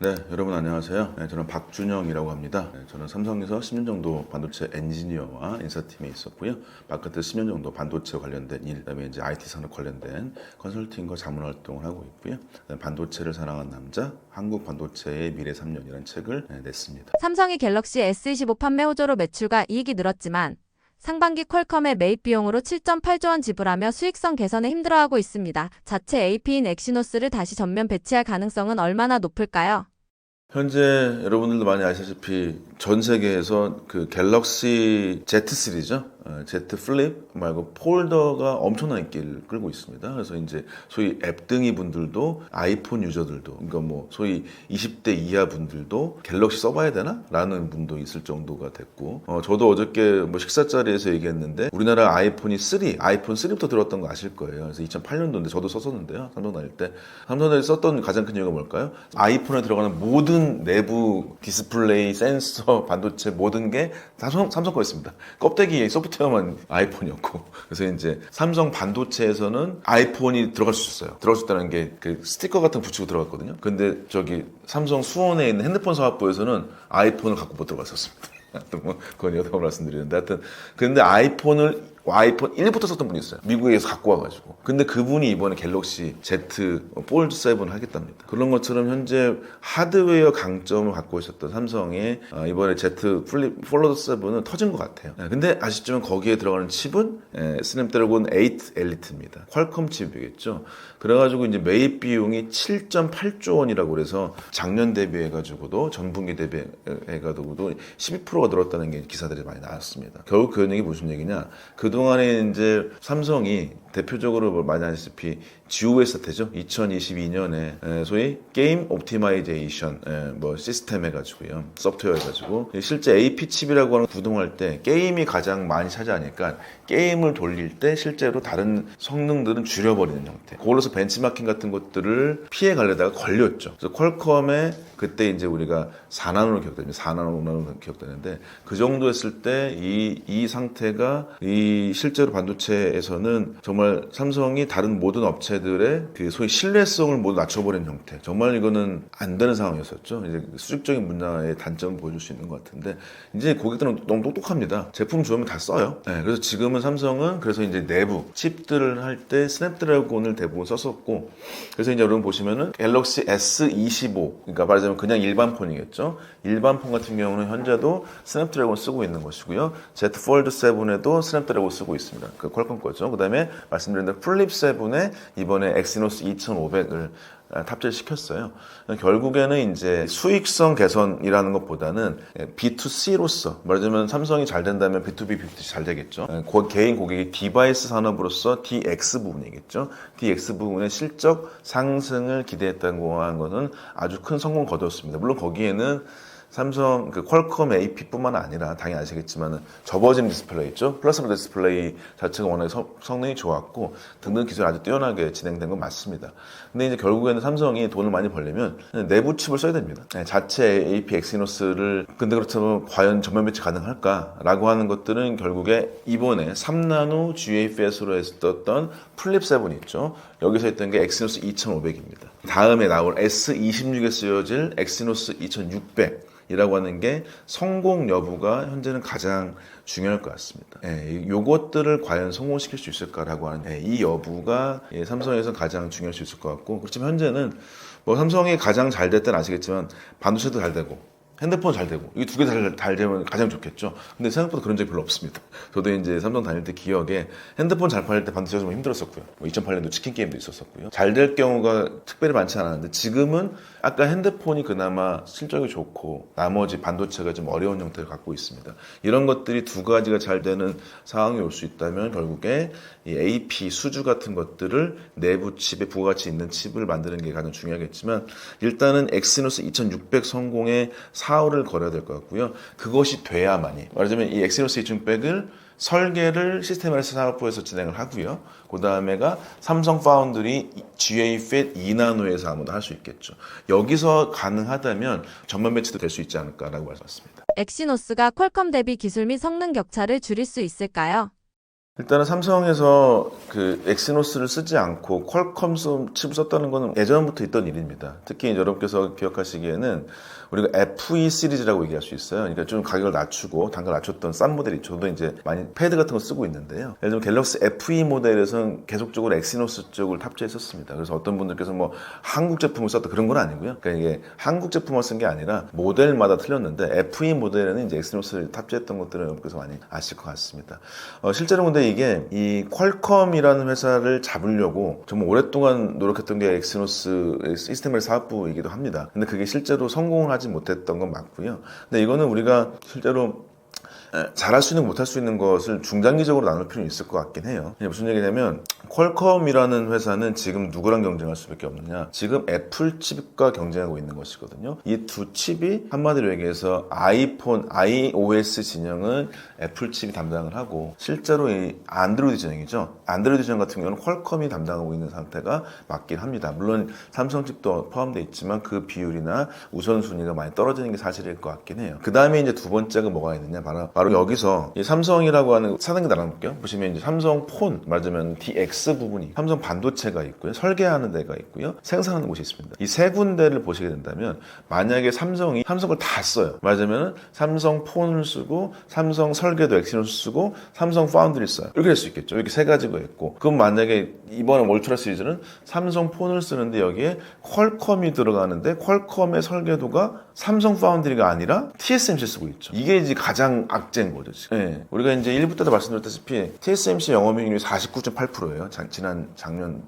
네, 여러분 안녕하세요. 네, 저는 박준영이라고 합니다. 네, 저는 삼성에서 10년 정도 반도체 엔지니어와 인사팀에 있었고요. 바깥에 10년 정도 반도체 관련된 일, 그다음에 이제 IT 산업 관련된 컨설팅과 자문 활동을 하고 있고요. 반도체를 사랑한 남자, 한국 반도체의 미래 3년이라는 책을 냈습니다. 삼성이 갤럭시 S25 판매 호조로 매출과 이익이 늘었지만 상반기 퀄컴의 매입 비용으로 7.8조 원 지불하며 수익성 개선에 힘들어하고 있습니다. 자체 AP인 엑시노스를 다시 전면 배치할 가능성은 얼마나 높을까요? 현재 여러분들도 많이 아시다시피 전 세계에서 그 갤럭시 Z 시리즈, Z 플립 말고 폴더가 엄청난 인기를 끌고 있습니다. 그래서 이제 소위 앱등이 분들도 아이폰 유저들도, 그러니까 뭐 소위 20대 이하 분들도 갤럭시 써봐야 되나? 라는 분도 있을 정도가 됐고, 저도 어저께 뭐 식사 자리에서 얘기했는데 우리나라 아이폰 3부터 들어왔던 거 아실 거예요. 그래서 2008년도인데 저도 썼었는데요. 삼성 다닐 때. 삼성 다닐 때 썼던 가장 큰 이유가 뭘까요? 아이폰에 들어가는 모든 내부 디스플레이, 센서, 반도체 모든 게 삼성 거였습니다. 껍데기에 소프트웨어만 아이폰이었고. 그래서 이제 삼성 반도체에서는 아이폰이 들어갈 수 있었어요. 들어갈 수 있다는 게 그 스티커 같은 거 붙이고 들어갔거든요. 근데 저기 삼성 수원에 있는 핸드폰 사업부에서는 아이폰을 갖고 못 들어갔었습니다. 하여튼 뭐 그건 여기서 말씀드리는데, 하여튼 근데 아이폰 1부터 썼던 분이 있어요. 미국에서 갖고 와가지고. 근데 그분이 이번에 갤럭시 Z 폴드 7을 하겠답니다. 그런 것처럼 현재 하드웨어 강점을 갖고 있었던 삼성의 이번에 Z 플립 폴드 7은 터진 것 같아요. 근데 아시지만 거기에 들어가는 칩은 스냅드래곤 8 엘리트입니다. 퀄컴 칩이겠죠. 그래가지고 이제 매입 비용이 7.8조 원이라고 그래서 작년 대비해가지고도 전분기 대비해가지고도 12%가 늘었다는 게 기사들이 많이 나왔습니다. 결국 그 얘기 무슨 얘기냐? 그동안에 이제 삼성이 대표적으로 많이 아시다시피 GOS 사태죠. 2022년에 소위 게임 옵티마이제이션 뭐 시스템 해가지고요. 소프트웨어 해가지고 실제 AP 칩이라고 하는 구동할 때 게임이 가장 많이 차지하니까 게임을 돌릴 때 실제로 다른 성능들은 줄여버리는 형태. 그걸로서 벤치마킹 같은 것들을 피해 가려다가 걸렸죠. 그래서 퀄컴에 그때 이제 우리가 4나노를 기억됩니다. 4나노, 5나노 기억되는데 그 정도 했을 때 이 상태가 이 실제로 반도체에서는 정말 삼성이 다른 모든 업체들의 그 소위 신뢰성을 모두 낮춰버린 형태. 정말 이거는 안 되는 상황이었었죠. 이제 수직적인 문화의 단점을 보여줄 수 있는 것 같은데 이제 고객들은 너무 똑똑합니다. 제품 좋으면 다 써요. 네, 그래서 지금은 삼성은 그래서 이제 내부 칩들을 할 때 스냅드래곤을 대부분 썼었고, 그래서 이제 여러분 보시면은 갤럭시 S25, 그러니까 말하자면 그냥 일반 폰이겠죠. 일반 폰 같은 경우는 현재도 스냅드래곤 쓰고 있는 것이고요. Z 폴드 7에도 스냅드래곤 쓰고 있습니다. 그 퀄컴 거죠. 그 다음에 말씀드린 대로 플립 7에 이번에 엑시노스 2500을 탑재를 시켰어요. 결국에는 이제 수익성 개선이라는 것보다는 B2C로서, 말하자면 삼성이 잘 된다면 B2B, B2C 잘 되겠죠. 개인 고객이 디바이스 산업으로서 DX 부분이겠죠. DX 부분의 실적 상승을 기대했다는 것은 아주 큰 성공을 거두었습니다. 물론 거기에는 삼성 그 퀄컴 AP뿐만 아니라 당연히 아시겠지만 접어진 디스플레이 있죠. 플러스버 디스플레이 자체가 워낙 성능이 좋았고 등등 기술이 아주 뛰어나게 진행된 건 맞습니다. 근데 이제 결국에는 삼성이 돈을 많이 벌려면 내부 칩을 써야 됩니다. 자체 AP 엑시노스를 근데 그렇다면 과연 전면 배치 가능할까라고 하는 것들은 결국에 이번에 3나노 GAFS로 했었던 플립 7이 있죠. 여기서 했던 게 엑시노스 2500입니다. 다음에 나올 S26에 쓰여질 엑시노스 2600 이라고 하는 게 성공 여부가 현재는 가장 중요할 것 같습니다. 요것들을 과연 성공시킬 수 있을까라고 하는 이 여부가 삼성에서 가장 중요할 수 있을 것 같고, 그렇지만 현재는 뭐 삼성이 가장 잘 됐다는 아시겠지만 반도체도 잘 되고 핸드폰 잘 되고 이 두 개 잘 되면 가장 좋겠죠. 근데 생각보다 그런 적이 별로 없습니다. 저도 이제 삼성 다닐 때 기억에 핸드폰 잘 팔릴 때 반도체가 좀 힘들었었고요. 뭐 2008년도 치킨 게임도 있었었고요. 잘 될 경우가 특별히 많지 않았는데 지금은 아까 핸드폰이 그나마 실적이 좋고 나머지 반도체가 좀 어려운 형태를 갖고 있습니다. 이런 것들이 두 가지가 잘 되는 상황이 올 수 있다면 결국에 이 AP 수주 같은 것들을 내부 칩에 부가가치 있는 칩을 만드는 게 가장 중요하겠지만 일단은 엑시노스 2600 성공에 사활을 걸어야 될 것 같고요. 그것이 돼야만이 말하자면 이 엑시노스 2600을 설계를 시스템에서 사업부에서 진행을 하고요. 그 다음에가 삼성 파운드리 GA-FET 2나노에서 아무도 할 수 있겠죠. 여기서 가능하다면 전면 배치도 될 수 있지 않을까라고 말씀드렸습니다. 엑시노스가 퀄컴 대비 기술 및 성능 격차를 줄일 수 있을까요? 일단은 삼성에서 그 엑시노스를 쓰지 않고 퀄컴 칩을 썼다는 거는 예전부터 있던 일입니다. 특히 여러분께서 기억하시기에는 우리가 FE 시리즈라고 얘기할 수 있어요. 그러니까 좀 가격을 낮추고 단가를 낮췄던 싼 모델이 저도 이제 많이 패드 같은 거 쓰고 있는데요. 예를 들면 갤럭시 FE 모델에서는 계속적으로 엑시노스 쪽을 탑재했었습니다. 그래서 어떤 분들께서 뭐 한국 제품을 썼다 그런 건 아니고요. 그러니까 이게 한국 제품을 쓴 게 아니라 모델마다 틀렸는데 FE 모델에는 이제 엑시노스를 탑재했던 것들은 여러분께서 많이 아실 것 같습니다. 실제로 근데 이게 이 퀄컴이라는 회사를 잡으려고 정말 오랫동안 노력했던 게 엑시노스 시스템의 사업부이기도 합니다. 근데 그게 실제로 성공을 하지 못했던 건 맞고요. 근데 이거는 우리가 실제로 잘할 수 있는 못할 수 있는 것을 중장기적으로 나눌 필요는 있을 것 같긴 해요. 무슨 얘기냐면 퀄컴이라는 회사는 지금 누구랑 경쟁할 수밖에 없느냐, 지금 애플 칩과 경쟁하고 있는 것이거든요. 이 두 칩이 한마디로 얘기해서 아이폰 iOS 진영은 애플 칩이 담당을 하고 실제로 이 안드로이드 진영이죠. 안드로이드 진영 같은 경우는 퀄컴이 담당하고 있는 상태가 맞긴 합니다. 물론 삼성 칩도 포함되어 있지만 그 비율이나 우선순위가 많이 떨어지는 게 사실일 것 같긴 해요. 그 다음에 이제 두 번째가 뭐가 있느냐, 바로 여기서 이 삼성이라고 하는 사는 게 나눠볼게요. 보시면 이제 삼성 폰, 말하자면 DX 부분이 삼성 반도체가 있고요, 설계하는 데가 있고요, 생산하는 곳이 있습니다. 이 세 군데를 보시게 된다면 만약에 삼성이 삼성을 다 써요. 말하자면 삼성 폰을 쓰고 삼성 설계도 엑시노스 쓰고 삼성 파운드리 써요. 이렇게 될 수 있겠죠. 이렇게 세 가지가 있고, 그럼 만약에 이번에 울트라 시리즈는 삼성 폰을 쓰는데 여기에 퀄컴이 들어가는데 퀄컴의 설계도가 삼성 파운드리가 아니라 TSMC 쓰고 있죠. 이게 이제 가장 악재인 거죠. 네. 우리가 이제 1부 때도 말씀드렸다시피 TSMC 영업이익률이 49.8%예요. 지난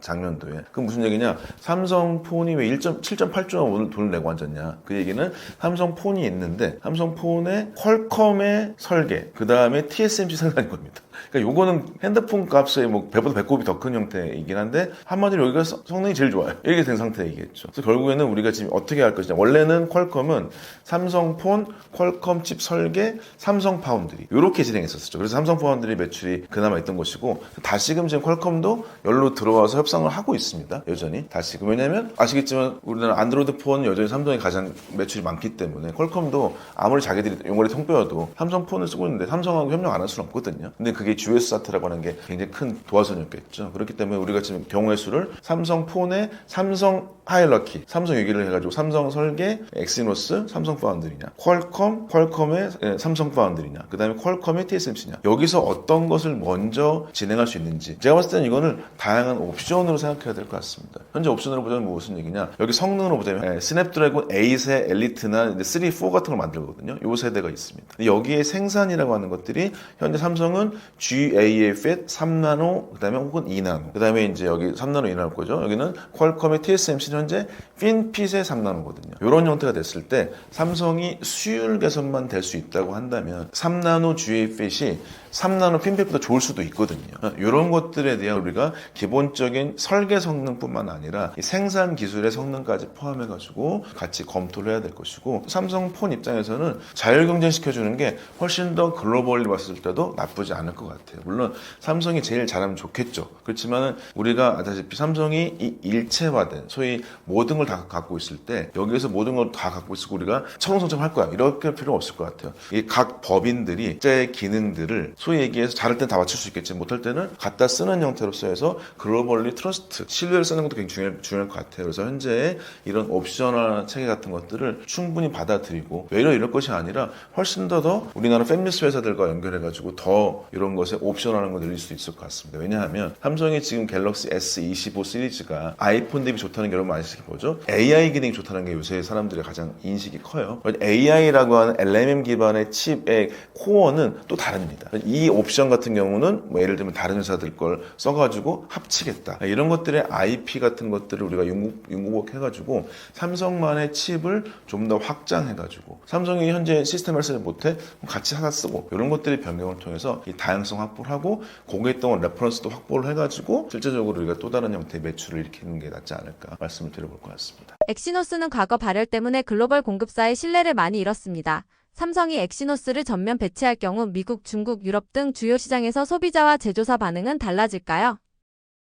작년도에. 그럼 무슨 얘기냐? 삼성 폰이 왜 7.8조 원 돈을 내고 앉았냐? 그 얘기는 삼성 폰이 있는데 삼성 폰에 퀄컴의 설계, 그 다음에 TSMC 생산인 겁니다. 그러니까 요거는 핸드폰 값의 뭐 배보다 배꼽이 더 큰 형태이긴 한데 한마디로 여기가 성능이 제일 좋아요. 이렇게 된 상태이겠죠. 그래서 결국에는 우리가 지금 어떻게 할 것이냐. 원래는 퀄컴은 삼성폰, 퀄컴 칩 설계, 삼성 파운드리 이렇게 진행했었죠. 그래서 삼성 파운드리 매출이 그나마 있던 것이고, 다시금 지금 퀄컴도 연로 들어와서 협상을 하고 있습니다. 여전히 다시금. 왜냐면 아시겠지만 우리나라 안드로이드 폰 여전히 삼성이 가장 매출이 많기 때문에 퀄컴도 아무리 자기들이 용어리 통뼈여도 삼성 폰을 쓰고 있는데 삼성하고 협력 안 할 수는 없거든요. 근데 그게 GS 사태라고 하는 게 굉장히 큰 도화선이었겠죠. 그렇기 때문에 우리가 지금 경우의 수를 삼성 폰에 삼성 하이러키, 삼성 얘기를 해가지고 삼성 설계, 엑시노스, 삼성 파운드리냐, 퀄컴의 삼성 파운드리냐, 그 다음에 퀄컴의 TSMC냐, 여기서 어떤 것을 먼저 진행할 수 있는지, 제가 봤을 때는 이거는 다양한 옵션으로 생각해야 될 것 같습니다. 현재 옵션으로 보자면 무슨 얘기냐, 여기 성능으로 보자면 스냅드래곤 8의 엘리트나 3, 4 같은 걸 만들거든요. 요 세대가 있습니다. 여기에 생산이라고 하는 것들이 현재 삼성은 GAF의 3나노, 그 다음에 혹은 2나노, 그 다음에 이제 여기 3나노 2나노 거죠. 여기는 퀄컴의 TSMC는 현재 핀핏의 3나노거든요. 이런 형태가 됐을 때 삼성이 수율 개선만 될 수 있다고 한다면 3나노 GAF이 3나노 핀핏보다 좋을 수도 있거든요. 이런 것들에 대한 우리가 기본적인 설계 성능뿐만 아니라 생산 기술의 성능까지 포함해가지고 같이 검토를 해야 될 것이고, 삼성폰 입장에서는 자율경쟁시켜주는 게 훨씬 더 글로벌리 봤을 때도 나쁘지 않을 것 같아요. 물론 삼성이 제일 잘하면 좋겠죠. 그렇지만은 우리가 아다시피 삼성이 이 일체화된 소위 모든 걸 다 갖고 있을 때 여기에서 모든 걸 다 갖고 있고 우리가 청성성할 거야 이렇게 할 필요 없을 것 같아요. 이 각 법인들이 각자의 기능들을 소위 얘기해서 잘할 땐 다 맞출 수 있겠지, 못할 때는 갖다 쓰는 형태로서 해서 글로벌리 트러스트, 신뢰를 쓰는 것도 굉장히 중요할 것 같아요. 그래서 현재 이런 옵셔널 체계 같은 것들을 충분히 받아들이고, 외려 이럴 것이 아니라 훨씬 더 우리나라 팹리스 회사들과 연결해가지고 더 이런 것에 옵션하는 걸 늘릴 수 있을 것 같습니다. 왜냐하면 삼성이 지금 갤럭시 S25 시리즈가 아이폰 대비 좋다는 게 여러분 아시기 뭐죠? AI 기능이 좋다는 게 요새 사람들의 가장 인식이 커요. AI라고 하는 LLM 기반의 칩의 코어는 또 다릅니다. 이 옵션 같은 경우는 뭐 예를 들면 다른 회사들 걸 써가지고 합치겠다, 이런 것들의 IP 같은 것들을 우리가 융곡해가지고 삼성만의 칩을 좀 더 확장해가지고, 삼성이 현재 시스템을 쓰지 못해 같이 하나 쓰고, 이런 것들의 변경을 통해서 이 다양성 확보를 하고 공개했던 레퍼런스도 확보를 해가지고 실제적으로 우리가 또 다른 형태의 매출을 일으키는 게 낫지 않을까 말씀을 드려볼 것 같습니다. 엑시노스는 과거 발열 때문에 글로벌 공급사의 신뢰를 많이 잃었습니다. 삼성이 엑시노스를 전면 배치할 경우 미국, 중국, 유럽 등 주요 시장에서 소비자와 제조사 반응은 달라질까요?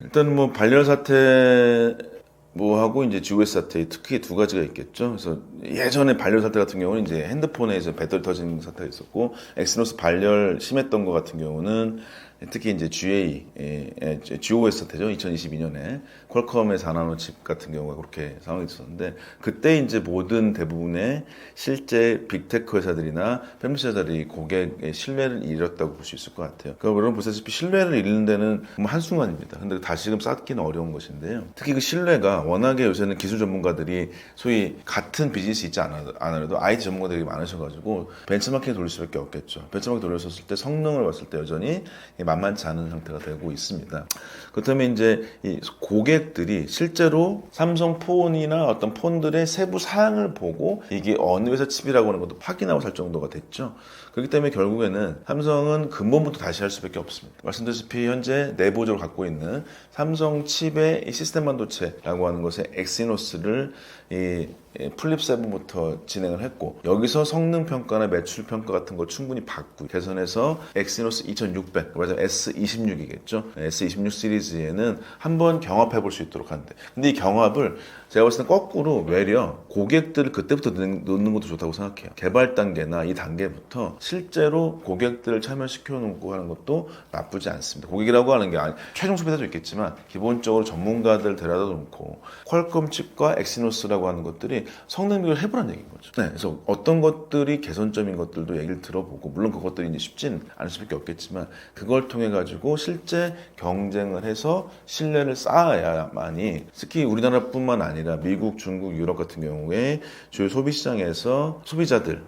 일단 뭐 발열 사태 하고 이제 GOS 사태, 특히 두 가지가 있겠죠. 그래서 예전에 발열 사태 같은 경우는 이제 핸드폰에 이제 배터리 터진 사태가 있었고, 엑시노스 발열 심했던 것 같은 경우는 특히 이제 GOS 사태죠. 2022년에 퀄컴의 4나노 칩 같은 경우가 그렇게 상황이 있었는데 그때 이제 모든 대부분의 실제 빅테크 회사들이나 팹리스 회사들이 고객의 신뢰를 잃었다고 볼 수 있을 것 같아요. 그러니까 여러분 보시다시피 신뢰를 잃는 데는 한순간입니다. 근데 다시금 쌓기는 어려운 것인데요. 특히 그 신뢰가 워낙에 요새는 기술 전문가들이 소위 같은 비즈니스 있지 않아도 IT 전문가들이 많으셔가지고 벤치마킹 돌릴 수밖에 없겠죠. 벤치마킹 돌렸을 때 성능을 봤을 때 여전히 만만치 않은 상태가 되고 있습니다. 그렇다면 이제 이 고객들이 실제로 삼성 폰이나 어떤 폰들의 세부 사양을 보고 이게 어느 회사 칩이라고 하는 것도 확인하고 살 정도가 됐죠. 그렇기 때문에 결국에는 삼성은 근본부터 다시 할 수밖에 없습니다. 말씀드렸다시피 현재 내부적으로 갖고 있는 삼성 칩의 이 시스템 반도체라고 하는 것의 엑시노스를 이 플립 7부터 진행을 했고 여기서 성능 평가나 매출 평가 같은 걸 충분히 받고 개선해서 엑시노스 2600, 맞아요 S26이겠죠. S26 시리즈에는 한번 경합해 볼 수 있도록 하는데 근데 이 경합을 제가 봤을 때 거꾸로 외려 고객들을 그때부터 넣는 것도 좋다고 생각해요. 개발 단계나 이 단계부터 실제로 고객들을 참여시켜 놓고 하는 것도 나쁘지 않습니다. 고객이라고 하는 게 최종 소비자도 있겠지만 기본적으로 전문가들 데려다 놓고 퀄컴 칩과 엑시노스라고 하는 것들이 성능 비교를 해보라는 얘기인 거죠. 네, 그래서 어떤 것들이 개선점인 것들도 얘기를 들어보고 물론 그것들이 이제 쉽진 않을 수밖에 없겠지만 그걸 통해 가지고 실제 경쟁을 해서 신뢰를 쌓아야만이 특히 우리나라뿐만 아니라 미국, 중국, 유럽 같은 경우에 주요 소비 시장에서 소비자들의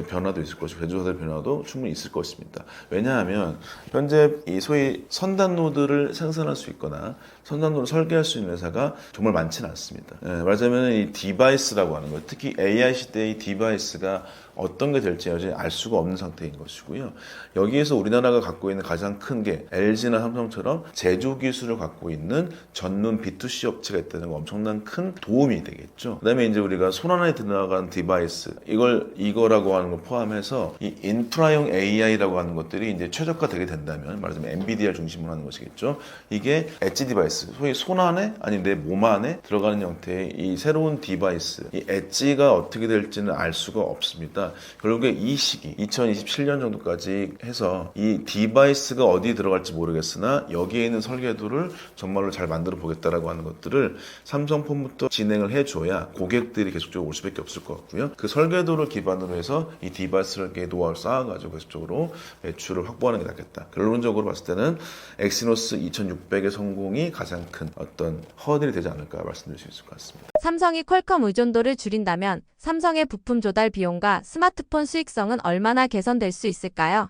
변화도 있을 것이고 제조사들의 변화도 충분히 있을 것입니다. 왜냐하면 현재 이 소위 선단 노드를 생산할 수 있거나 선단 노드를 설계할 수 있는 회사가 정말 많지는 않습니다. 말하자면 이 디바이스라고 하는 것, 특히 AI 시대의 디바이스가 어떤 게 될지 여전히 알 수가 없는 상태인 것이고요. 여기에서 우리나라가 갖고 있는 가장 큰 게 LG나 삼성처럼 제조 기술을 갖고 있는 전문 B2C 업체가 있다는 건 엄청난 큰 도움이 되겠죠. 그다음에 이제 우리가 손 안에 들어간 디바이스 이거라고 하는 걸 포함해서 이 인프라용 AI라고 하는 것들이 이제 최적화되게 된다면 말하자면 엔비디아 중심으로 하는 것이겠죠. 이게 엣지 디바이스, 소위 손 안에 아니 내 몸 안에 들어가는 형태의 이 새로운 디바이스, 이 엣지가 어떻게 될지는 알 수가 없습니다. 결국에 이 시기 2027년 정도까지 해서 이 디바이스가 어디 들어갈지 모르겠으나 여기에 있는 설계도를 정말로 잘 만들어 보겠다라고 하는 것들을 삼성폰부터 진행을 해줘야 고객들이 계속적으로 올 수밖에 없을 것 같고요. 그 설계도를 기반으로 해서 이 디바이스를 노하우를 쌓아가지고 계속적으로 매출을 확보하는 게 낫겠다. 결론적으로 봤을 때는 엑시노스 2600의 성공이 가장 큰 어떤 허들이 되지 않을까 말씀드릴 수 있을 것 같습니다. 삼성이 퀄컴 의존도를 줄인다면 삼성의 부품 조달 비용과 스마트폰 수익성은 얼마나 개선될 수 있을까요?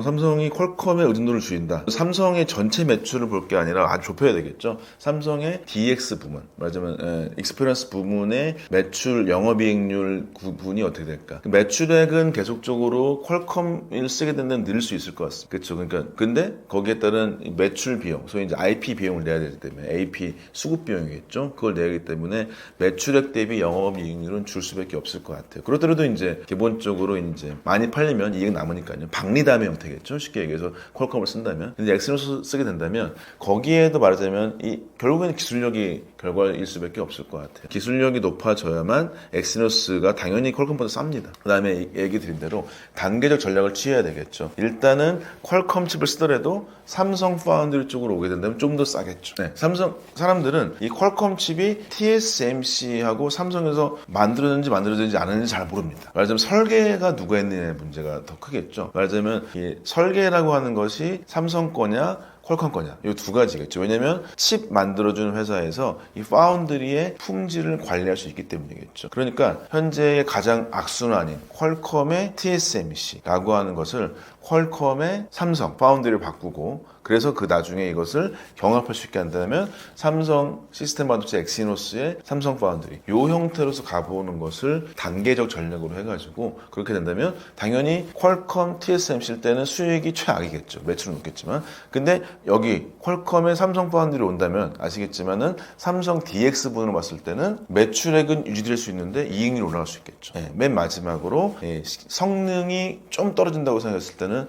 삼성이 퀄컴의 의존도를 줄인다. 삼성의 전체 매출을 볼 게 아니라 아주 좁혀야 되겠죠. 삼성의 DX 부문, 말하자면 익스피리언스 부문의 매출, 영업이익률 부분이 어떻게 될까? 그 매출액은 계속적으로 퀄컴을 쓰게 되면 늘 수 있을 것 같습니다. 그렇죠. 그러니까 근데 거기에 따른 매출 비용, 소위 이제 IP 비용을 내야 되기 때문에 AP 수급 비용이겠죠. 그걸 내야 하기 때문에 매출액 대비 영업이익률은 줄 수밖에 없을 것 같아요. 그렇더라도 이제 기본적으로 이제 많이 팔리면 이익 남으니까요. 박리담의 형태겠죠. 쉽게 얘기해서 퀄컴을 쓴다면. 근데 엑시노스 쓰게 된다면 거기에도 말하자면 결국에는 기술력이 결과일 수밖에 없을 것 같아요. 기술력이 높아져야만 엑시노스가 당연히 퀄컴보다 쌉니다. 그 다음에 얘기 드린 대로 단계적 전략을 취해야 되겠죠. 일단은 퀄컴 칩을 쓰더라도 삼성 파운드리 쪽으로 오게 된다면 좀 더 싸겠죠. 네, 삼성 사람들은 이 퀄컴 칩이 TSMC하고 삼성에서 만들어졌는지 안 했는지 잘 모릅니다. 말하자면 설계가 누가 했느냐의 문제가 더 크겠죠. 말하자면 이 설계라고 하는 것이 삼성 거냐 퀄컴 거냐 이 두 가지겠죠. 왜냐하면 칩 만들어주는 회사에서 이 파운드리의 품질을 관리할 수 있기 때문이겠죠. 그러니까 현재의 가장 악순환인 퀄컴의 TSMC라고 하는 것을 퀄컴의 삼성 파운드리를 바꾸고 그래서 그 나중에 이것을 경합할 수 있게 한다면 삼성 시스템 반도체 엑시노스의 삼성 파운드리 이 형태로서 가보는 것을 단계적 전략으로 해가지고 그렇게 된다면 당연히 퀄컴 TSMC일 때는 수익이 최악이겠죠. 매출은 높겠지만 근데 여기 퀄컴의 삼성 파운드리 온다면 아시겠지만은 삼성 DX 부분을 봤을 때는 매출액은 유지될 수 있는데 이익률이 올라갈 수 있겠죠. 맨 마지막으로 성능이 좀 떨어진다고 생각했을 때는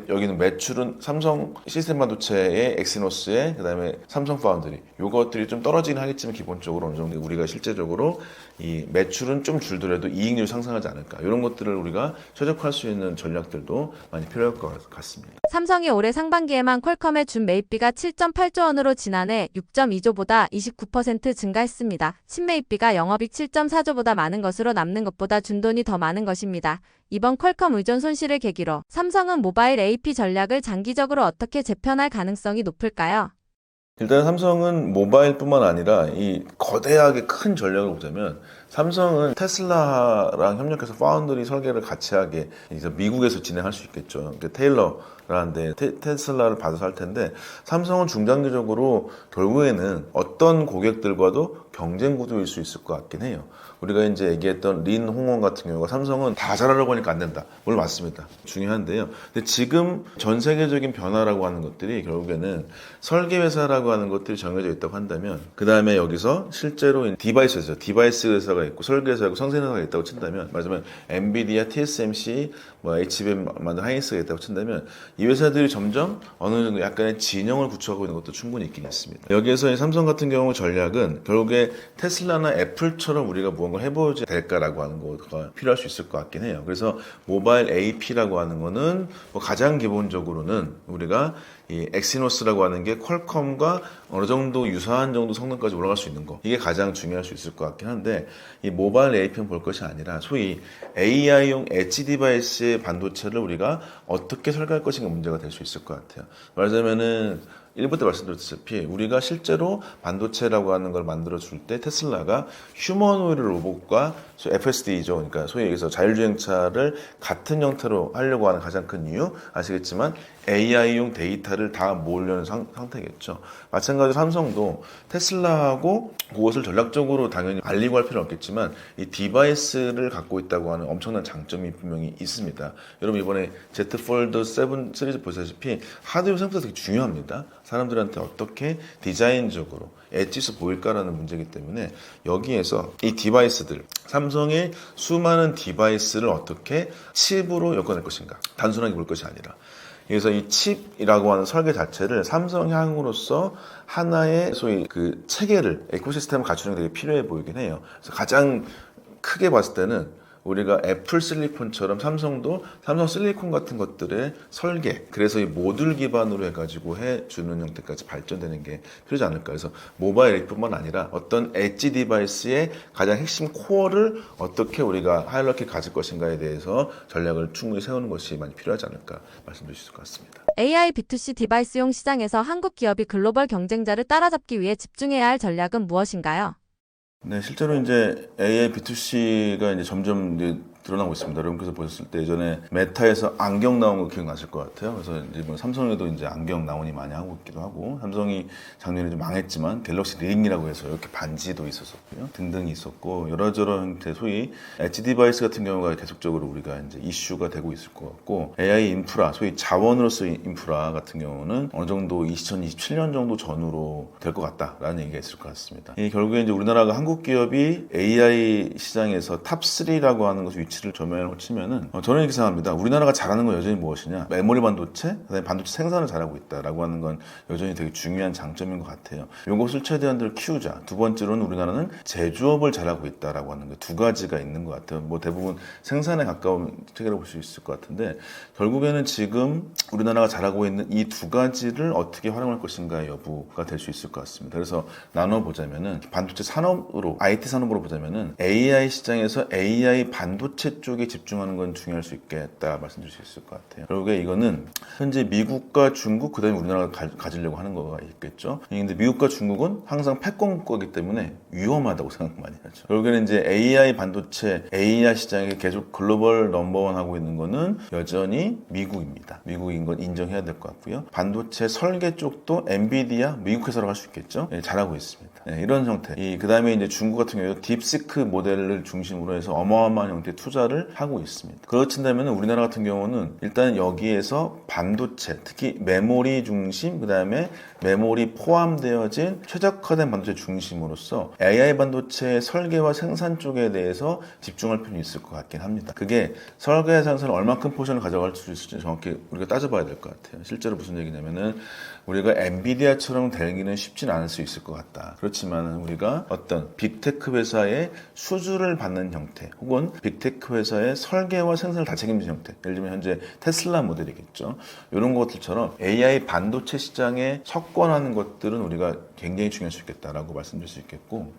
여기는 매출은 삼성 시스템 반도체의 엑시노스의 그다음에 삼성 파운드리 요것들이 좀 떨어지긴 하겠지만 기본적으로 어느 정도 우리가 실제적으로 이 매출은 좀 줄더라도 이익률이 상승하지 않을까. 이런 것들을 우리가 최적화할 수 있는 전략들도 많이 필요할 것 같습니다. 삼성이 올해 상반기에만 퀄컴의 준 매입비가 7.8조 원으로 지난해 6.2조보다 29% 증가했습니다. 신매입비가 영업이익 7.4조보다 많은 것으로 남는 것보다 준 돈이 더 많은 것입니다. 이번 퀄컴 의존 손실을 계기로 삼성은 모바일 AP 전략을 장기적으로 어떻게 재편할 가능성이 높을까요? 일단 삼성은 모바일뿐만 아니라 이 거대하게 큰 전략을 보자면 삼성은 테슬라랑 협력해서 파운드리 설계를 같이 하게 이제 미국에서 진행할 수 있겠죠. 그러니까 테일러라는 데 테슬라를 받아서 할 텐데 삼성은 중장기적으로 결국에는 어떤 고객들과도 경쟁 구도일 수 있을 것 같긴 해요. 우리가 이제 얘기했던 린 홍원 같은 경우가 삼성은 다 잘하려고 하니까 안 된다. 물론 맞습니다. 중요한데요. 근데 지금 전 세계적인 변화라고 하는 것들이 결국에는 설계 회사라고 하는 것들이 정해져 있다고 한다면 그 다음에 여기서 실제로 디바이스 회사, 디바이스 회사가 있고 설계 회사가 있고 생산 회사가 있다고 친다면 말하자면 엔비디아, TSMC, HBM 만든 하이닉스가 있다고 친다면 이 회사들이 점점 어느 정도 약간의 진영을 구축하고 있는 것도 충분히 있긴 있습니다. 여기에서 삼성 같은 경우 전략은 결국에 테슬라나 애플처럼 우리가 무언가를 해보지 될까라고 하는 거가 필요할 수 있을 것 같긴 해요. 그래서 모바일 AP라고 하는 거는 가장 기본적으로는 우리가 이 엑시노스라고 하는 게 퀄컴과 어느 정도 유사한 정도 성능까지 올라갈 수 있는 거, 이게 가장 중요할 수 있을 것 같긴 한데 이 모바일 AP만 볼 것이 아니라 소위 AI용 엣지 디바이스의 반도체를 우리가 어떻게 설계할 것인가 문제가 될 수 있을 것 같아요. 말하자면은 1부 때 말씀드렸다시피 우리가 실제로 반도체라고 하는 걸 만들어 줄 때 테슬라가 휴머노이드 로봇과 FSD죠. 그러니까 소위 여기서 자율주행차를 같은 형태로 하려고 하는 가장 큰 이유 아시겠지만 AI용 데이터를 다 모으려는 상태겠죠. 마찬가지로 삼성도 테슬라하고 그것을 전략적으로 당연히 알리고 할 필요는 없겠지만 이 디바이스를 갖고 있다고 하는 엄청난 장점이 분명히 있습니다. 여러분 이번에 Z 폴드 7 시리즈 보시다시피 하드웨어 생각보다 되게 중요합니다. 사람들한테 어떻게 디자인적으로 엣지에서 보일까라는 문제이기 때문에 여기에서 이 디바이스들, 삼성의 수많은 디바이스를 어떻게 칩으로 엮어낼 것인가, 단순하게 볼 것이 아니라 그래서 이 칩이라고 하는 설계 자체를 삼성향으로서 하나의 소위 그 체계를 에코시스템을 갖추는 게 되게 필요해 보이긴 해요. 그래서 가장 크게 봤을 때는 우리가 애플 실리콘처럼 삼성도 삼성 실리콘 같은 것들의 설계, 그래서 이 모듈 기반으로 해가지고 해주는 형태까지 발전되는 게 필요하지 않을까. 그래서 모바일 앱뿐만 아니라 어떤 엣지 디바이스의 가장 핵심 코어를 어떻게 우리가 하이라키 가질 것인가에 대해서 전략을 충분히 세우는 것이 많이 필요하지 않을까 말씀드릴 수 있을 것 같습니다. AI B2C 디바이스용 시장에서 한국 기업이 글로벌 경쟁자를 따라잡기 위해 집중해야 할 전략은 무엇인가요? 네, 실제로 이제 AI B2C가 이제 점점 이제 드러나고 있습니다. 여러분께서 보셨을 때 예전에 메타에서 안경 나온 거 기억나실 것 같아요. 그래서 이제 뭐 삼성에도 이제 안경 나오니 많이 하고 있기도 하고, 삼성이 작년에 좀 망했지만 갤럭시 링이라고 해서 이렇게 반지도 있었었고요. 등등이 있었고, 여러저런 형태 소위 엣지 디바이스 같은 경우가 계속적으로 우리가 이제 이슈가 되고 있을 것 같고, AI 인프라, 소위 자원으로서의 인프라 같은 경우는 어느 정도 2027년 정도 전후로 될 것 같다라는 얘기가 있을 것 같습니다. 이 결국에 이제 우리나라가 한국 기업이 AI 시장에서 탑3라고 하는 것을 위치를 점연을 치면은 저는 이렇게 생각합니다. 우리나라가 잘하는 건 여전히 무엇이냐? 메모리 반도체, 그다음에 반도체 생산을 잘하고 있다라고 하는 건 여전히 되게 중요한 장점인 것 같아요. 이것을 최대한 키우자. 두 번째로는 우리나라는 제조업을 잘하고 있다라고 하는 게 두 가지가 있는 것 같아요. 뭐 대부분 생산에 가까운 체계로 볼 수 있을 것 같은데 결국에는 지금 우리나라가 잘하고 있는 이 두 가지를 어떻게 활용할 것인가의 여부가 될 수 있을 것 같습니다. 그래서 나눠보자면은 반도체 산업으로 IT 산업으로 보자면은 AI 시장에서 AI 반도체 쪽에 집중하는 건 중요할 수 있겠다 말씀드릴 수 있을 것 같아요. 결국에 이거는 현재 미국과 중국 그다음에 우리나라가 가지려고 하는 거가 있겠죠. 근데 미국과 중국은 항상 패권국가이기 때문에 위험하다고 생각 많이 하죠. 결국에는 이제 AI 반도체 AI 시장에 계속 글로벌 넘버원 하고 있는 거는 여전히 미국입니다. 미국인 건 인정해야 될 것 같고요. 반도체 설계 쪽도 엔비디아 미국 회사로 갈 수 있겠죠. 네, 잘하고 있습니다. 네, 이런 형태. 그 다음에 이제 중국 같은 경우에 딥시크 모델을 중심으로 해서 어마어마한 형태의 투자를 하고 있습니다. 그렇다면 우리나라 같은 경우는 일단 여기에서 반도체, 특히 메모리 중심, 그 다음에 메모리 포함되어진 최적화된 반도체 중심으로서 AI 반도체 설계와 생산 쪽에 대해서 집중할 필요는 있을 것 같긴 합니다. 그게 설계 생산을 얼마큼 포션을 가져갈 수 있을지 정확히 우리가 따져봐야 될 것 같아요. 실제로 무슨 얘기냐면은 우리가 엔비디아처럼 되기는 쉽진 않을 수 있을 것 같다. 그렇지만 우리가 어떤 빅테크 회사의 수주를 받는 형태 혹은 빅테크 회사의 설계와 생산을 다 책임지는 형태, 예를 들면 현재 테슬라 모델이겠죠. 이런 것들처럼 AI 반도체 시장에 석권하는 것들은 우리가 굉장히 중요할 수 있겠다라고 말씀드릴 수 있겠고,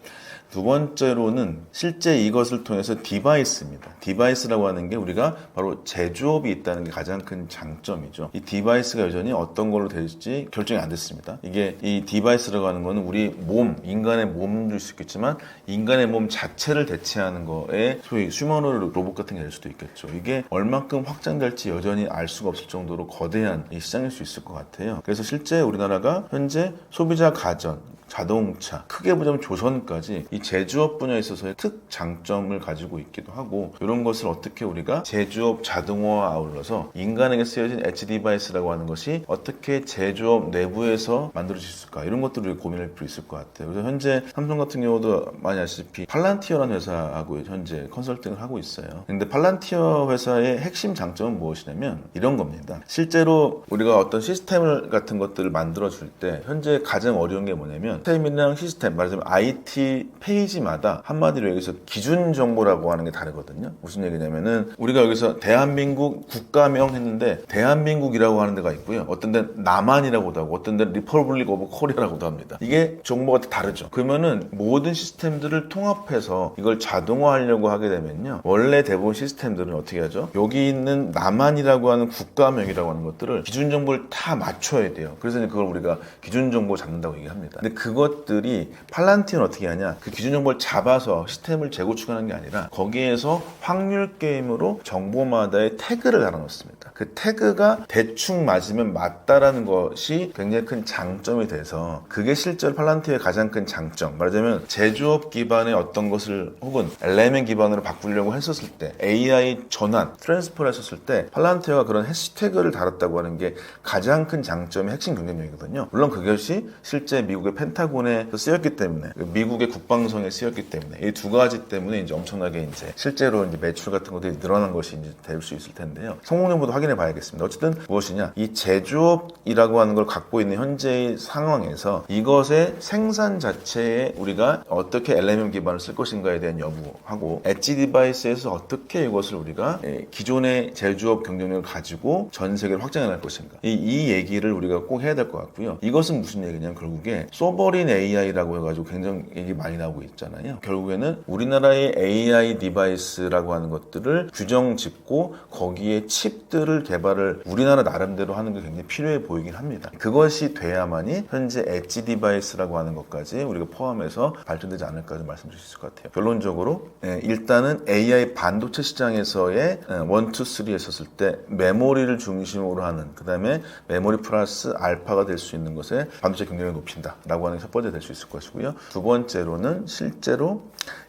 두 번째로는 실제 이것을 통해서 디바이스입니다. 디바이스라고 하는 게 우리가 바로 제조업이 있다는 게 가장 큰 장점이죠. 이 디바이스가 여전히 어떤 걸로 될지 결정이 안 됐습니다. 이게 이 디바이스라고 하는 거는 우리 몸, 인간의 몸일 수 있겠지만 인간의 몸 자체를 대체하는 거에 소위 휴머노id 로봇 같은 게 될 수도 있겠죠. 이게 얼만큼 확장될지 여전히 알 수가 없을 정도로 거대한 이 시장일 수 있을 것 같아요. 그래서 실제 우리나라가 현재 소비자 가전, 자동차, 크게 보자면 조선까지 이 제조업 분야에 있어서의 특장점을 가지고 있기도 하고, 이런 것을 어떻게 우리가 제조업 자동화와 아울러서 인간에게 쓰여진 엣지 디바이스라고 하는 것이 어떻게 제조업 내부에서 만들어질 수 있을까, 이런 것들을 우리가 고민할 필요 있을 것 같아요. 그래서 현재 삼성 같은 경우도 많이 아시다시피 팔란티어라는 회사하고 현재 컨설팅을 하고 있어요. 근데 팔란티어 회사의 핵심 장점은 무엇이냐면 이런 겁니다. 실제로 우리가 어떤 시스템 같은 것들을 만들어줄 때 현재 가장 어려운 게 뭐냐면, 시스템이랑 시스템, 말하자면 IT 페이지마다 한마디로 여기서 기준 정보라고 하는 게 다르거든요. 무슨 얘기냐면은 우리가 여기서 대한민국 국가명 했는데 대한민국이라고 하는 데가 있고요. 어떤 데는 남한이라고도 하고 어떤 데는 리퍼블릭 오브 코리아라고도 합니다. 이게 정보가 다르죠. 그러면은 모든 시스템들을 통합해서 이걸 자동화하려고 하게 되면요, 원래 대부분 시스템들은 어떻게 하죠? 여기 있는 남한이라고 하는 국가명이라고 하는 것들을 기준 정보를 다 맞춰야 돼요. 그래서 그걸 우리가 기준 정보 잡는다고 얘기합니다. 근데 그것들이 팔란티어는 어떻게 하냐, 그 기준 정보를 잡아서 시스템을 재구축하는 게 아니라 거기에서 확률 게임으로 정보마다의 태그를 달아놓습니다. 그 태그가 대충 맞으면 맞다라는 것이 굉장히 큰 장점이 돼서, 그게 실제로 팔란티어의 가장 큰 장점, 말하자면 제조업 기반의 어떤 것을 혹은 LLM 기반으로 바꾸려고 했었을 때, AI 전환, 트랜스퍼를 했었을 때 팔란티어가 그런 해시태그를 달았다고 하는 게 가장 큰 장점의 핵심 경쟁력이거든요. 물론 그것이 실제 미국의 펜타곤에 쓰였기 때문에, 미국의 국방성에 쓰였기 때문에, 이 두 가지 때문에 이제 엄청나게 이제 실제로 이제 매출 같은 것들이 늘어난 것이 이제 될 수 있을 텐데요. 성공 여부도 확인해 봐야겠습니다. 어쨌든 무엇이냐, 이 제조업이라고 하는 걸 갖고 있는 현재의 상황에서 이것의 생산 자체에 우리가 어떻게 LLM 기반을 쓸 것인가에 대한 여부하고, 엣지 디바이스에서 어떻게 이것을 우리가 기존의 제조업 경쟁력을 가지고 전 세계를 확장해 갈 것인가, 이 얘기를 우리가 꼭 해야 될 것 같고요. 이것은 무슨 얘기냐면 결국에 소버린 AI라고 해가지고 굉장히 얘기 많이 나오고 있잖아요. 결국에는 우리나라의 AI 디바이스라고 하는 것들을 규정 짓고 거기에 칩들을 개발을 우리나라 나름대로 하는 게 굉장히 필요해 보이긴 합니다. 그것이 돼야만이 현재 엣지 디바이스라고 하는 것까지 우리가 포함해서 발전되지 않을까 좀 말씀드릴 수 있을 것 같아요. 결론적으로 일단은 AI 반도체 시장에서의 1, 2, 3 했었을 때 메모리를 중심으로 하는, 그 다음에 메모리 플러스 알파가 될 수 있는 것에 반도체 경쟁력을 높인다라고 하는 게 첫 번째 될 수 있을 것이고요. 두 번째로는 실제로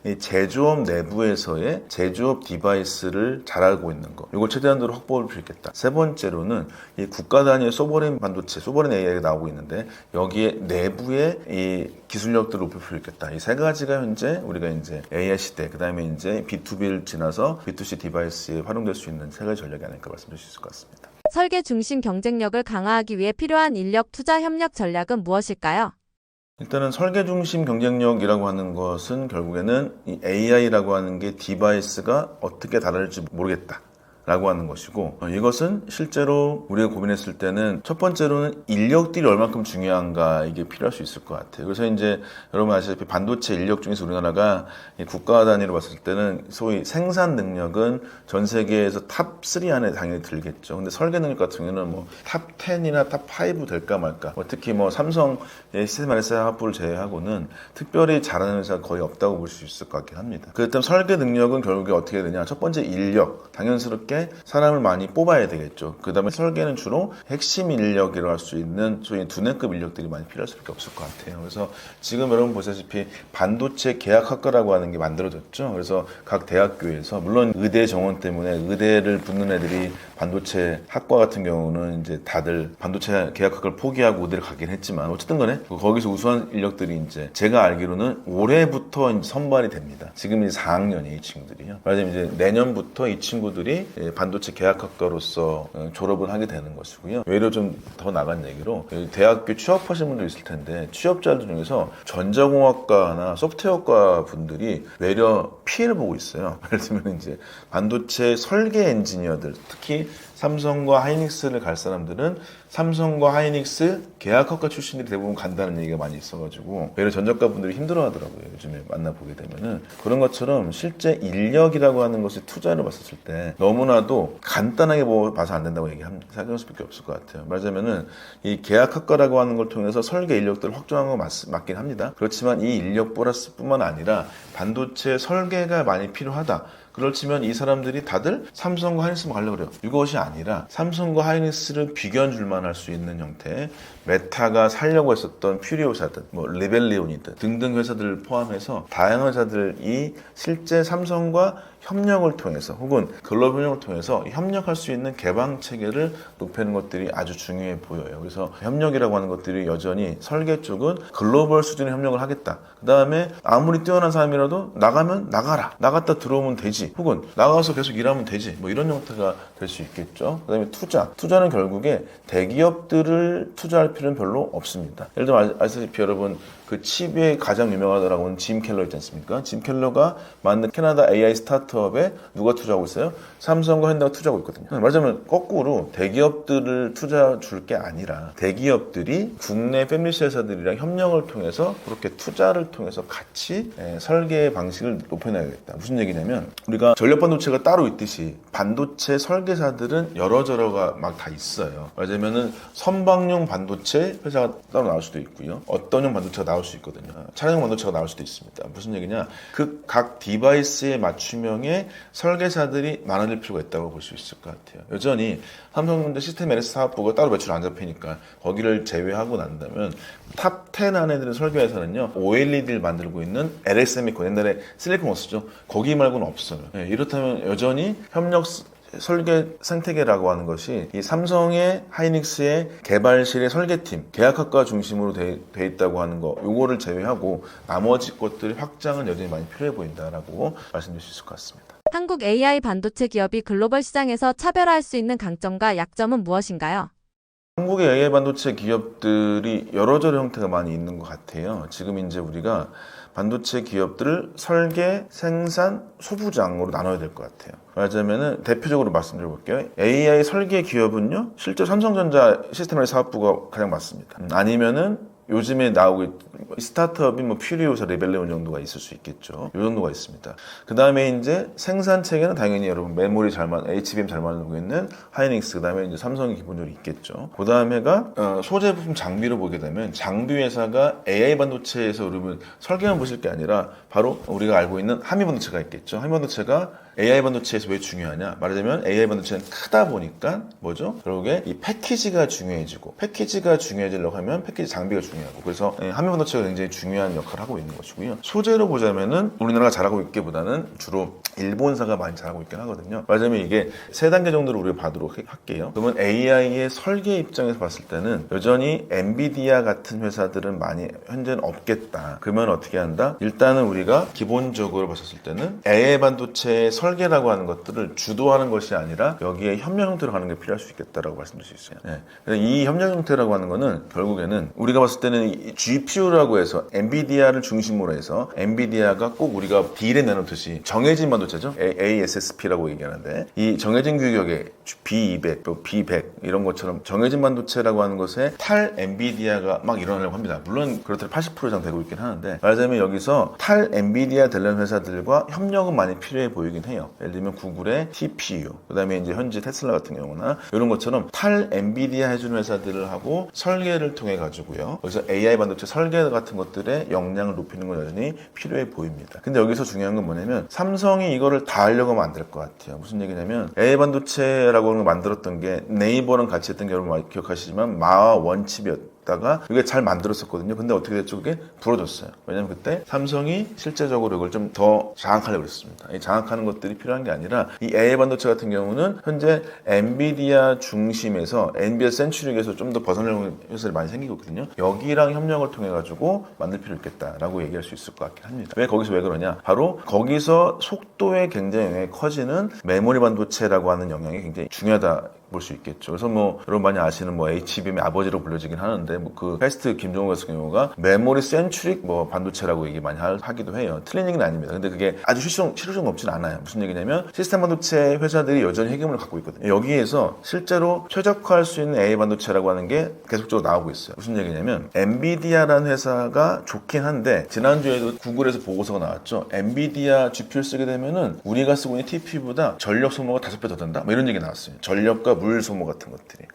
이 제조업 내부에서의 제조업 디바이스를 잘 알고 있는 것, 이걸 최대한으로 확보할 필요 있겠다. 세 번째로는 이 국가 단위의 소버린 반도체, 소버린 AI가 나오고 있는데 여기에 내부의 이 기술력들을 높일 필요 있겠다. 이 세 가지가 현재 우리가 이제 AI 시대, 그 다음에 이제 B2B를 지나서 B2C 디바이스에 활용될 수 있는 세 가지 전략이 아닐까 말씀드릴 수 있을 것 같습니다. 설계 중심 경쟁력을 강화하기 위해 필요한 인력 투자 협력 전략은 무엇일까요? 일단은 설계 중심 경쟁력이라고 하는 것은 결국에는 이 AI라고 하는 게 디바이스가 어떻게 다를지 모르겠다 라고 하는 것이고, 이것은 실제로 우리가 고민했을 때는 첫 번째로는 인력들이 얼만큼 중요한가, 이게 필요할 수 있을 것 같아요. 그래서 이제 여러분 아시다시피 반도체 인력 중에서 우리나라가 국가 단위로 봤을 때는 소위 생산 능력은 전 세계에서 탑 3 안에 당연히 들겠죠. 근데 설계 능력 같은 경우는 뭐 탑 10이나 탑 5 될까 말까. 특히 뭐 삼성의 시스템 RSI 합부를 제외하고는 특별히 잘하는 회사가 거의 없다고 볼 수 있을 것 같긴 합니다. 그렇다면 설계 능력은 결국에 어떻게 되냐? 첫 번째 인력, 당연스럽게 사람을 많이 뽑아야 되겠죠. 그 다음에 설계는 주로 핵심 인력이라고 할 수 있는 소위 두뇌급 인력들이 많이 필요할 수밖에 없을 것 같아요. 그래서 지금 여러분 보시다시피 반도체 계약학과라고 하는 게 만들어졌죠. 그래서 각 대학교에서 물론 의대 정원 때문에 의대를 붙는 애들이 반도체 학과 같은 경우는 이제 다들 반도체 계약학과를 포기하고 의대를 가긴 했지만, 어쨌든 간에 거기서 우수한 인력들이 이제 제가 알기로는 올해부터 이제 선발이 됩니다. 지금 이제 4학년이 이 친구들이요. 말하자면 이제 내년부터 이 친구들이 반도체 계약학과로서 졸업을 하게 되는 것이고요. 외려 좀 더 나간 얘기로 대학교 취업하신 분도 있을 텐데 취업자들 중에서 전자공학과나 소프트웨어과 분들이 외려 피해를 보고 있어요. 예를 들면 이제 반도체 설계 엔지니어들, 특히 삼성과 하이닉스를 갈 사람들은 삼성과 하이닉스 계약학과 출신들이 대부분 간다는 얘기가 많이 있어가지고 외려 전작가 분들이 힘들어하더라고요. 요즘에 만나보게 되면은. 그런 것처럼 실제 인력이라고 하는 것이 투자를 봤었을 때 너무나도 간단하게 뭐 봐서 안 된다고 생각할 수밖에 없을 것 같아요. 말하자면은 이 계약학과라고 하는 걸 통해서 설계 인력들을 확정한 건 맞긴 합니다. 그렇지만 이 인력 플러스뿐만 아니라 반도체 설계가 많이 필요하다. 그렇지만 이 사람들이 다들 삼성과 하이닉스만 가려고 그래요. 이것이 아니라 삼성과 하이닉스를 비교한 줄만 할 수 있는 형태, 메타가 살려고 했었던 퓨리오사든, 뭐 리벨리온이든 등등 회사들을 포함해서 다양한 회사들이 실제 삼성과 협력을 통해서 혹은 글로벌 협력을 통해서 협력할 수 있는 개방 체계를 높이는 것들이 아주 중요해 보여요. 그래서 협력이라고 하는 것들이 여전히 설계 쪽은 글로벌 수준의 협력을 하겠다. 그 다음에 아무리 뛰어난 사람이라도 나가면 나가라. 나갔다 들어오면 되지. 혹은 나가서 계속 일하면 되지. 뭐 이런 형태가 될 수 있겠죠. 그 다음에 투자는 결국에 대기업들을 투자할 필요는 별로 없습니다. 예를 들면 아시다시피 여러분 그 칩에 가장 유명하다라고 하는 짐 켈러 있지 않습니까? 짐 켈러가 만든 캐나다 AI 스타트업에 누가 투자하고 있어요? 삼성과 현대가 투자하고 있거든요. 말하자면 거꾸로 대기업들을 투자 줄 게 아니라 대기업들이 국내 패밀리시 회사들이랑 협력을 통해서 그렇게 투자를 통해서 같이 설계 방식을 높여놔야겠다. 무슨 얘기냐면 우리가 전력 반도체가 따로 있듯이 반도체 설계사들은 여러저러가 막 다 있어요. 말하자면은 선박용 반도체 회사가 따로 나올 수도 있고요. 어떤용 반도체가 나올 수 있거든요. 차량용 반도체가 나올 수도 있습니다. 무슨 얘기냐? 그 각 디바이스의 맞춤형의 설계사들이 많아질 필요가 있다고 볼 수 있을 것 같아요. 여전히 삼성전자 시스템 NS 사업부가 따로 매출 안 잡히니까 거기를 제외하고 난다면 탑 10 안에 드는 설계회사는요. OLED를 만들고 있는 LS미콘, 옛날에 실리콘워스죠. 거기 말고는 없어요. 이렇다면 여전히 협력 설계 생태계라고 하는 것이 이 삼성의 하이닉스의 개발실의 설계팀, 계약학과 중심으로 돼 있다고 하는 거, 요거를 제외하고 나머지 것들의 확장은 여전히 많이 필요해 보인다라고 말씀드릴 수 있을 것 같습니다. 한국 AI 반도체 기업이 글로벌 시장에서 차별화할 수 있는 강점과 약점은 무엇인가요? 한국의 AI 반도체 기업들이 여러저러 형태가 많이 있는 것 같아요. 지금 이제 우리가 반도체 기업들을 설계, 생산, 소부장으로 나눠야 될 것 같아요. 말하자면은 대표적으로 말씀드려 볼게요. AI 설계 기업은요, 실제 삼성전자 시스템 사업부가 가장 많습니다. 아니면은 요즘에 나오고 있는 스타트업이 뭐 퓨리오사, 리벨리온 정도가 있을 수 있겠죠. 이 정도가 있습니다. 그 다음에 이제 생산 체계는 당연히 여러분 메모리 HBM 잘 만들고 있는 하이닉스, 그 다음에 이제 삼성이 기본적으로 있겠죠. 그 다음에가 소재 부품 장비로 보게 되면 장비 회사가 AI 반도체에서 그러면 설계만 보실 게 아니라 바로 우리가 알고 있는 한미 반도체가 있겠죠. 한미 반도체가 AI 반도체에서 왜 중요하냐? 말하자면 AI 반도체는 크다 보니까 뭐죠? 결국에 이 패키지가 중요해지고 패키지가 중요해지려고 하면 패키지 장비가 중요하고 그래서 한미 반도체가 굉장히 중요한 역할을 하고 있는 것이고요. 소재로 보자면은 우리나라가 잘하고 있기보다는 주로 일본사가 많이 잘하고 있긴 하거든요. 말하자면 이게 세 단계 정도로 우리가 봐도록 할게요. 그러면 AI의 설계 입장에서 봤을 때는 여전히 엔비디아 같은 회사들은 많이 현재는 없겠다. 그러면 어떻게 한다? 일단은 우리가 기본적으로 봤을 때는 AI 반도체의 설계라고 하는 것들을 주도하는 것이 아니라 여기에 협력 형태로 가는 게 필요할 수 있겠다라고 말씀드릴 수 있어요. 이 협력 형태라고 하는 거는 결국에는 우리가 봤을 때는 이 GPU라고 해서 엔비디아를 중심으로 해서 엔비디아가 꼭 우리가 D에 내놓듯이 정해진 반도체죠. ASSP라고 얘기하는데 이 정해진 규격의 B200, B100 이런 것처럼 정해진 반도체라고 하는 것에 탈 엔비디아가 막 일어나려고 합니다. 물론 그렇다면 80% 이상 되고 있긴 하는데 말하자면 여기서 탈 엔비디아 되려는 회사들과 협력은 많이 필요해 보이긴 해요. 예를 들면 구글의 TPU, 그 다음에 이제 현재 테슬라 같은 경우나 이런 것처럼 탈 엔비디아 해주는 회사들을 하고 설계를 통해 가지고요. 여기서 AI 반도체 설계 같은 것들의 역량을 높이는 건 여전히 필요해 보입니다. 근데 여기서 중요한 건 뭐냐면 삼성이 이거를 다 하려고 하면 안 될 것 같아요. 무슨 얘기냐면 AI 반도체라고 하는 걸 만들었던 게 네이버랑 같이 했던 게 여러분 많이 기억하시지만 마와 원칩이었 있다가 이게 잘 만들었었거든요. 근데 어떻게 됐죠? 그게 부러졌어요. 왜냐면 그때 삼성이 실제적으로 이걸 좀 더 장악하려고 했습니다. 이 장악하는 것들이 필요한 게 아니라 이 AI 반도체 같은 경우는 현재 엔비디아 중심에서 엔비디아 센츄릭에서 좀 더 벗어나려는 회사들이 많이 생기고 있거든요. 여기랑 협력을 통해 가지고 만들 필요 있겠다라고 얘기할 수 있을 것 같긴 합니다. 왜 거기서 왜 그러냐? 바로 거기서 속도에 굉장히 커지는 메모리 반도체라고 하는 영향이 굉장히 중요하다. 볼 수 있겠죠. 그래서 뭐 여러분 많이 아시는 뭐 HBM의 아버지로 불려지긴 하는데 뭐 그 패스트 김종우 같은 경우가 메모리 센츄릭 뭐 반도체라고 얘기 많이 하기도 해요. 틀린 얘기는 아닙니다. 근데 그게 아주 실효성 높진 않아요. 무슨 얘기냐면 시스템 반도체 회사들이 여전히 해결을 갖고 있거든요. 여기에서 실제로 최적화할 수 있는 AI 반도체라고 하는 게 계속적으로 나오고 있어요. 무슨 얘기냐면 엔비디아라는 회사가 좋긴 한데 지난주에도 구글에서 보고서가 나왔죠. 엔비디아 GPU를 쓰게 되면은 우리가 쓰고 있는 TPU보다 전력 소모가 5배 더 된다. 뭐 이런 얘기 나왔어요. 전력과 물 소모 같은 것들이.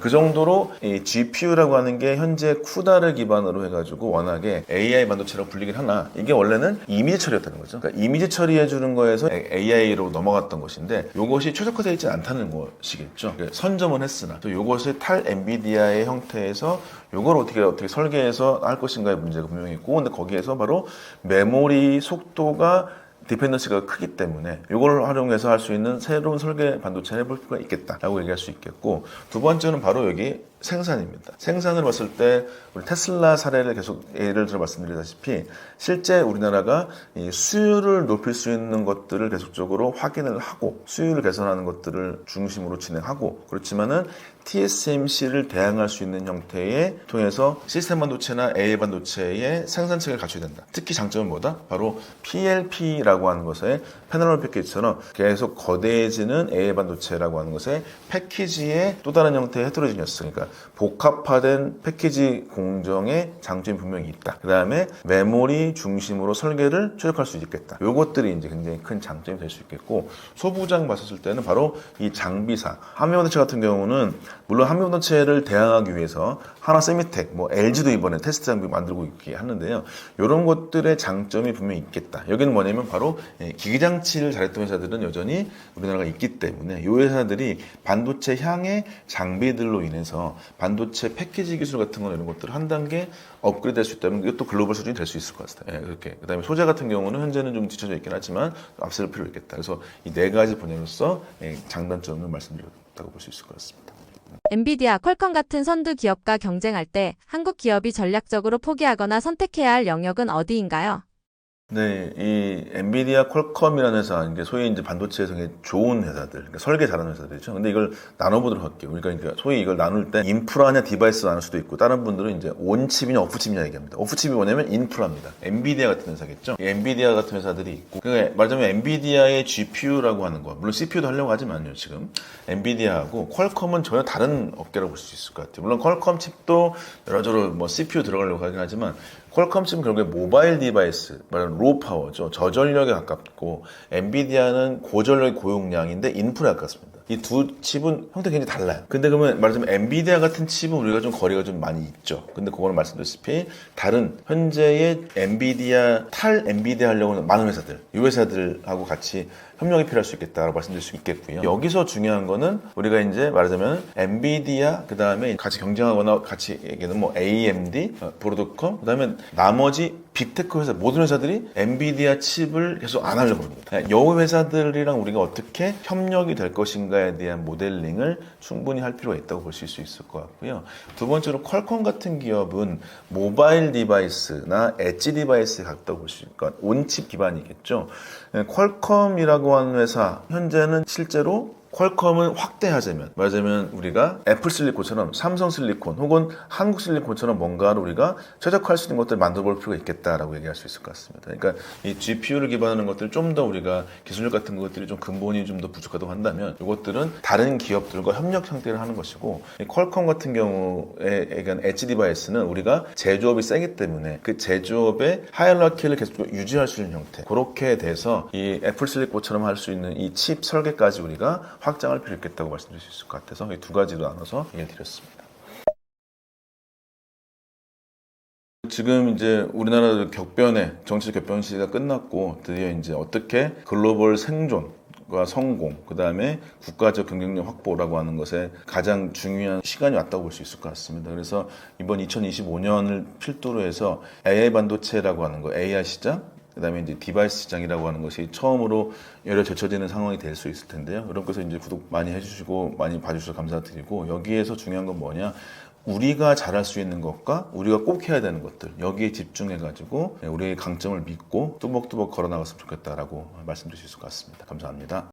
그 정도로 이 GPU라고 하는 게 현재 쿠다를 기반으로 해가지고 워낙에 AI 반도체라고 불리긴 하나 이게 원래는 이미지 처리였다는 거죠. 그러니까 이미지 처리해 주는 거에서 AI로 넘어갔던 것인데 이것이 최적화되어 있지 않다는 것이겠죠. 선점은 했으나 또 이것을 탈 엔비디아의 형태에서 이걸 어떻게 설계해서 할 것인가의 문제가 분명히 있고 근데 거기에서 바로 메모리 속도가 디펜던시가 크기 때문에 이걸 활용해서 할 수 있는 새로운 설계 반도체를 해볼 필요가 있겠다라고 얘기할 수 있겠고 두 번째는 바로 여기 생산입니다. 생산을 봤을 때 우리 테슬라 사례를 계속 예를 들어 말씀드리다시피 실제 우리나라가 이 수율을 높일 수 있는 것들을 계속적으로 확인을 하고 수율을 개선하는 것들을 중심으로 진행하고 그렇지만은 TSMC를 대항할 수 있는 형태의 통해서 시스템 반도체나 AI 반도체의 생산체를 갖춰야 된다. 특히 장점은 뭐다? 바로 PLP라고 하는 것에 패널 패키지처럼 계속 거대해지는 AI 반도체라고 하는 것의 패키지의 또 다른 형태의 헤테로지니어스 그러니까 복합화된 패키지 공정의 장점이 분명히 있다. 그 다음에 메모리 중심으로 설계를 최적화할 수 있겠다. 이것들이 이제 굉장히 큰 장점이 될 수 있겠고 소부장 봤을 때는 바로 이 장비사 한미반도체 같은 경우는 물론 한미반도체를 대항하기 위해서 하나 세미텍, 뭐 LG도 이번에 테스트 장비 만들고 있게 하는데요. 이런 것들의 장점이 분명히 있겠다. 여기는 뭐냐면 바로 기기장치를 잘했던 회사들은 여전히 우리나라가 있기 때문에 이 회사들이 반도체 향의 장비들로 인해서 반도체 패키지 기술 같은 거나 이런 것들을 한 단계 업그레이드 할 수 있다면 이것도 글로벌 수준이 될 수 있을 것 같아요. 그렇게. 그 다음에 소재 같은 경우는 현재는 좀 뒤쳐져 있긴 하지만 앞설 필요 있겠다. 그래서 이 네 가지 분야로서 장단점을 말씀드렸다고 볼 수 있을 것 같습니다. 엔비디아, 퀄컴 같은 선두 기업과 경쟁할 때 한국 기업이 전략적으로 포기하거나 선택해야 할 영역은 어디인가요? 네, 이 엔비디아 퀄컴이라는 회사, 이게 소위 이제 반도체에서 좋은 회사들, 그러니까 설계 잘하는 회사들이죠. 근데 이걸 나눠보도록 할게요. 그러니까 소위 이걸 나눌 때 인프라냐 디바이스 나눌 수도 있고, 다른 분들은 이제 온칩이냐 오프칩이냐 얘기합니다. 오프칩이 뭐냐면 인프라입니다. 엔비디아 같은 회사겠죠. 이 엔비디아 같은 회사들이 있고, 그러니까 말하자면 엔비디아의 GPU라고 하는 거, 물론 CPU도 하려고 하지만요, 지금. 엔비디아하고 퀄컴은 전혀 다른 업계라고 볼 수 있을 것 같아요. 물론 퀄컴 칩도 여러저러 뭐 CPU 들어가려고 하긴 하지만, 퀄컴 칩은 결국에 모바일 디바이스, 말하는 로우 파워죠. 저전력에 가깝고 엔비디아는 고전력 고용량인데 인프라에 가깝습니다. 이 두 칩은 형태가 굉장히 달라요. 근데 그러면 말하자면 엔비디아 같은 칩은 우리가 좀 거리가 좀 많이 있죠. 근데 그거는 말씀드렸다시피 다른 현재의 엔비디아 탈 엔비디아 하려고 하는 많은 회사들, 이 회사들하고 같이 협력이 필요할 수 있겠다라고 말씀드릴 수 있겠고요. 여기서 중요한 거는 우리가 이제 말하자면 엔비디아 그 다음에 같이 경쟁하거나 같이 얘기하는 뭐 AMD, 브로드컴 그 다음에 나머지 빅테크 회사 모든 회사들이 엔비디아 칩을 계속 안 하려고 합니다. 이 회사들이랑 우리가 어떻게 협력이 될 것인가에 대한 모델링을 충분히 할 필요가 있다고 보실 수 있을 것 같고요. 두 번째로 퀄컴 같은 기업은 모바일 디바이스나 엣지 디바이스에 가깝다고 볼 수 있고 온칩 기반이겠죠. 퀄컴이라고 하는 회사 현재는 실제로 퀄컴을 확대하자면 말하자면 우리가 애플 실리콘처럼 삼성 실리콘 혹은 한국 실리콘처럼 뭔가를 우리가 최적화할 수 있는 것들을 만들어 볼 필요가 있겠다라고 얘기할 수 있을 것 같습니다. 그러니까 이 GPU를 기반하는 것들 좀 더 우리가 기술력 같은 것들이 좀 근본이 좀 더 부족하다고 한다면 이것들은 다른 기업들과 협력 형태를 하는 것이고 이 퀄컴 같은 경우에 엣지 디바이스는 우리가 제조업이 세기 때문에 그 제조업의 하이라키를 계속 유지할 수 있는 형태 그렇게 돼서 이 애플 실리콘처럼 할 수 있는 이 칩 설계까지 우리가 확장할 필요 있겠다고 말씀드릴 수 있을 것 같아서 이 두 가지로 나눠서 얘기를 드렸습니다. 지금 이제 우리나라 격변의 정치적 격변 시기가 끝났고 드디어 이제 어떻게 글로벌 생존 성장과 성공, 그 다음에 국가적 경쟁력 확보라고 하는 것에 가장 중요한 시간이 왔다고 볼 수 있을 것 같습니다. 그래서 이번 2025년을 필두로 해서 AI 반도체라고 하는 거, AI 시장, 그다음에 이제 디바이스 시장이라고 하는 것이 처음으로 열려 젖혀지는 상황이 될 수 있을 텐데요. 여러분께서 이제 구독 많이 해주시고 많이 봐주셔서 감사드리고, 여기에서 중요한 건 뭐냐? 우리가 잘할 수 있는 것과 우리가 꼭 해야 되는 것들, 여기에 집중해가지고 우리의 강점을 믿고 뚜벅뚜벅 걸어나갔으면 좋겠다라고 말씀드릴 수 있을 것 같습니다. 감사합니다.